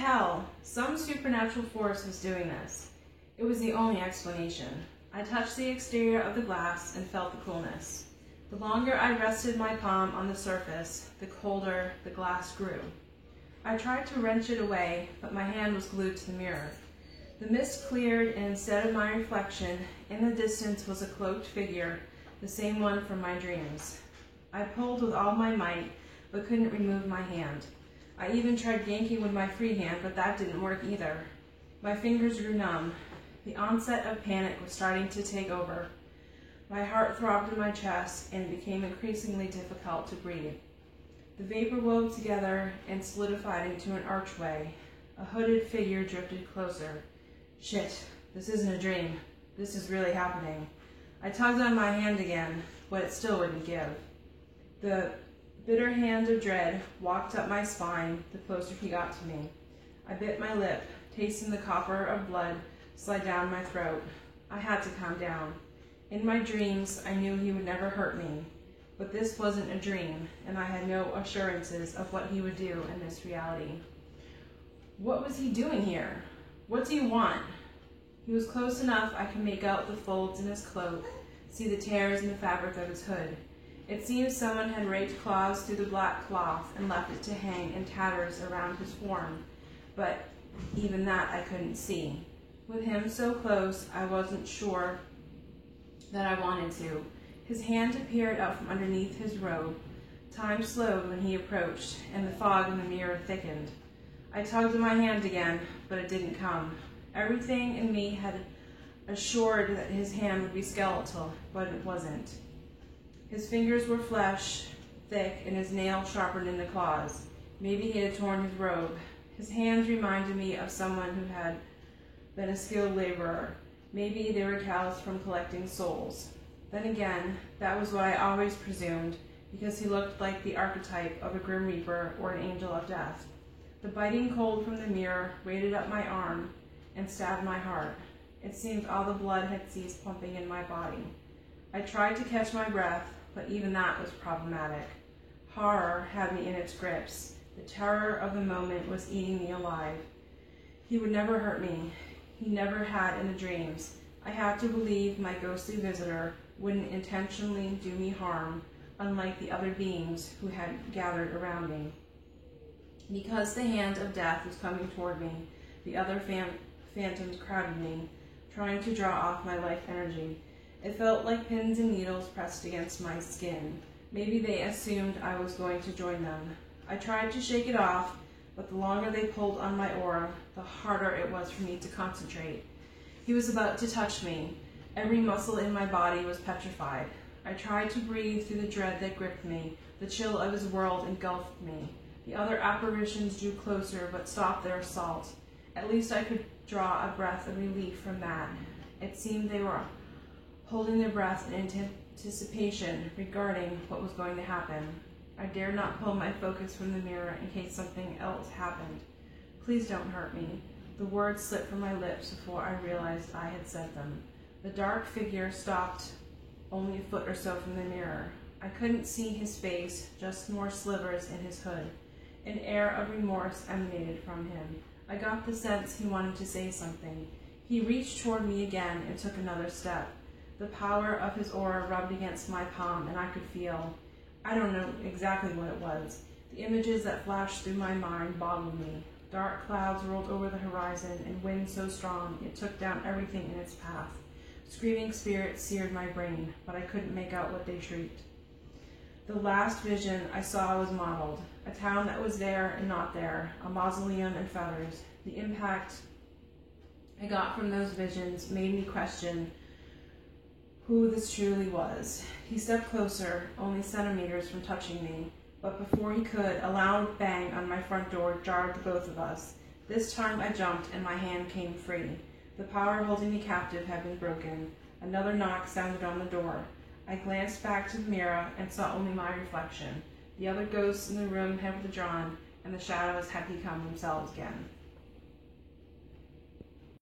hell! Some supernatural force was doing this. It was the only explanation. I touched the exterior of the glass and felt the coolness. The longer I rested my palm on the surface, the colder the glass grew. I tried to wrench it away, but my hand was glued to the mirror. The mist cleared, and instead of my reflection, in the distance was a cloaked figure, the same one from my dreams. I pulled with all my might, but couldn't remove my hand. I even tried yanking with my free hand, but that didn't work either. My fingers grew numb. The onset of panic was starting to take over. My heart throbbed in my chest, and it became increasingly difficult to breathe. The vapor wove together and solidified into an archway. A hooded figure drifted closer. Shit, this isn't a dream. This is really happening. I tugged on my hand again, but it still wouldn't give. The bitter hand of dread walked up my spine the closer he got to me. I bit my lip, tasting the copper of blood slide down my throat. I had to calm down. In my dreams, I knew he would never hurt me, but this wasn't a dream, and I had no assurances of what he would do in this reality. What was he doing here? What do you want? He was close enough I could make out the folds in his cloak, see the tears in the fabric of his hood. It seemed someone had raked claws through the black cloth and left it to hang in tatters around his form, but even that I couldn't see. With him so close, I wasn't sure that I wanted to. His hand appeared out from underneath his robe. Time slowed when he approached, and the fog in the mirror thickened. I tugged at my hand again, but it didn't come. Everything in me had assured that his hand would be skeletal, but it wasn't. His fingers were flesh, thick, and his nails sharpened in the claws. Maybe he had torn his robe. His hands reminded me of someone who had been a skilled laborer. Maybe they were calloused from collecting souls. Then again, that was what I always presumed, because he looked like the archetype of a grim reaper or an angel of death. The biting cold from the mirror raided up my arm and stabbed my heart. It seemed all the blood had ceased pumping in my body. I tried to catch my breath, but even that was problematic. Horror had me in its grips. The terror of the moment was eating me alive. He would never hurt me. He never had in the dreams. I had to believe my ghostly visitor wouldn't intentionally do me harm, unlike the other beings who had gathered around me. Because the hand of death was coming toward me, the other phantoms crowded me, trying to draw off my life energy. It felt like pins and needles pressed against my skin. Maybe they assumed I was going to join them. I tried to shake it off, but the longer they pulled on my aura, the harder it was for me to concentrate. He was about to touch me. Every muscle in my body was petrified. I tried to breathe through the dread that gripped me. The chill of his world engulfed me. The other apparitions drew closer, but stopped their assault. At least I could draw a breath of relief from that. It seemed they were holding their breath in anticipation regarding what was going to happen. I dared not pull my focus from the mirror in case something else happened. Please don't hurt me. The words slipped from my lips before I realized I had said them. The dark figure stopped only a foot or so from the mirror. I couldn't see his face, just more slivers in his hood. An air of remorse emanated from him. I got the sense he wanted to say something. He reached toward me again and took another step. The power of his aura rubbed against my palm, and I could feel, I don't know exactly what it was. The images that flashed through my mind boggled me. Dark clouds rolled over the horizon, and wind so strong it took down everything in its path. Screaming spirits seared my brain, but I couldn't make out what they shrieked. The last vision I saw was modeled. A town that was there and not there, a mausoleum and feathers. The impact I got from those visions made me question who this truly was. He stepped closer, only centimeters from touching me, but before he could, a loud bang on my front door jarred the both of us. This time I jumped and my hand came free. The power holding me captive had been broken. Another knock sounded on the door. I glanced back to the mirror and saw only my reflection. The other ghosts in the room had withdrawn, and the shadows had become themselves again.